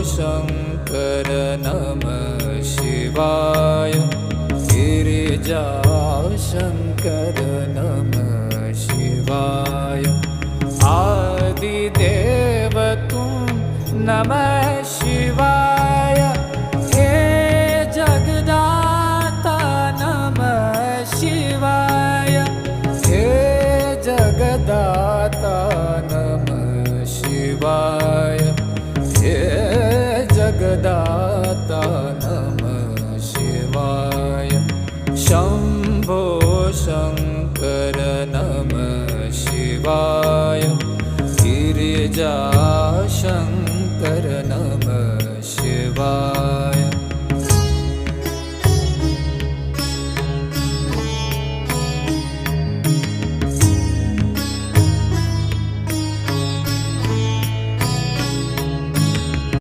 शंकर नमः शिवाय। गिरिजा शंकर नमः शिवाय। आदिदेव तुम नमः शिवाय। हे जगदाता नमः शिवाय। हे जगदाता नमः शिवाय। हे जगदाता नमः शिवाय। शंभो शंकर नमः शिवाय। गिरिजा शंकर नमः शिवाय।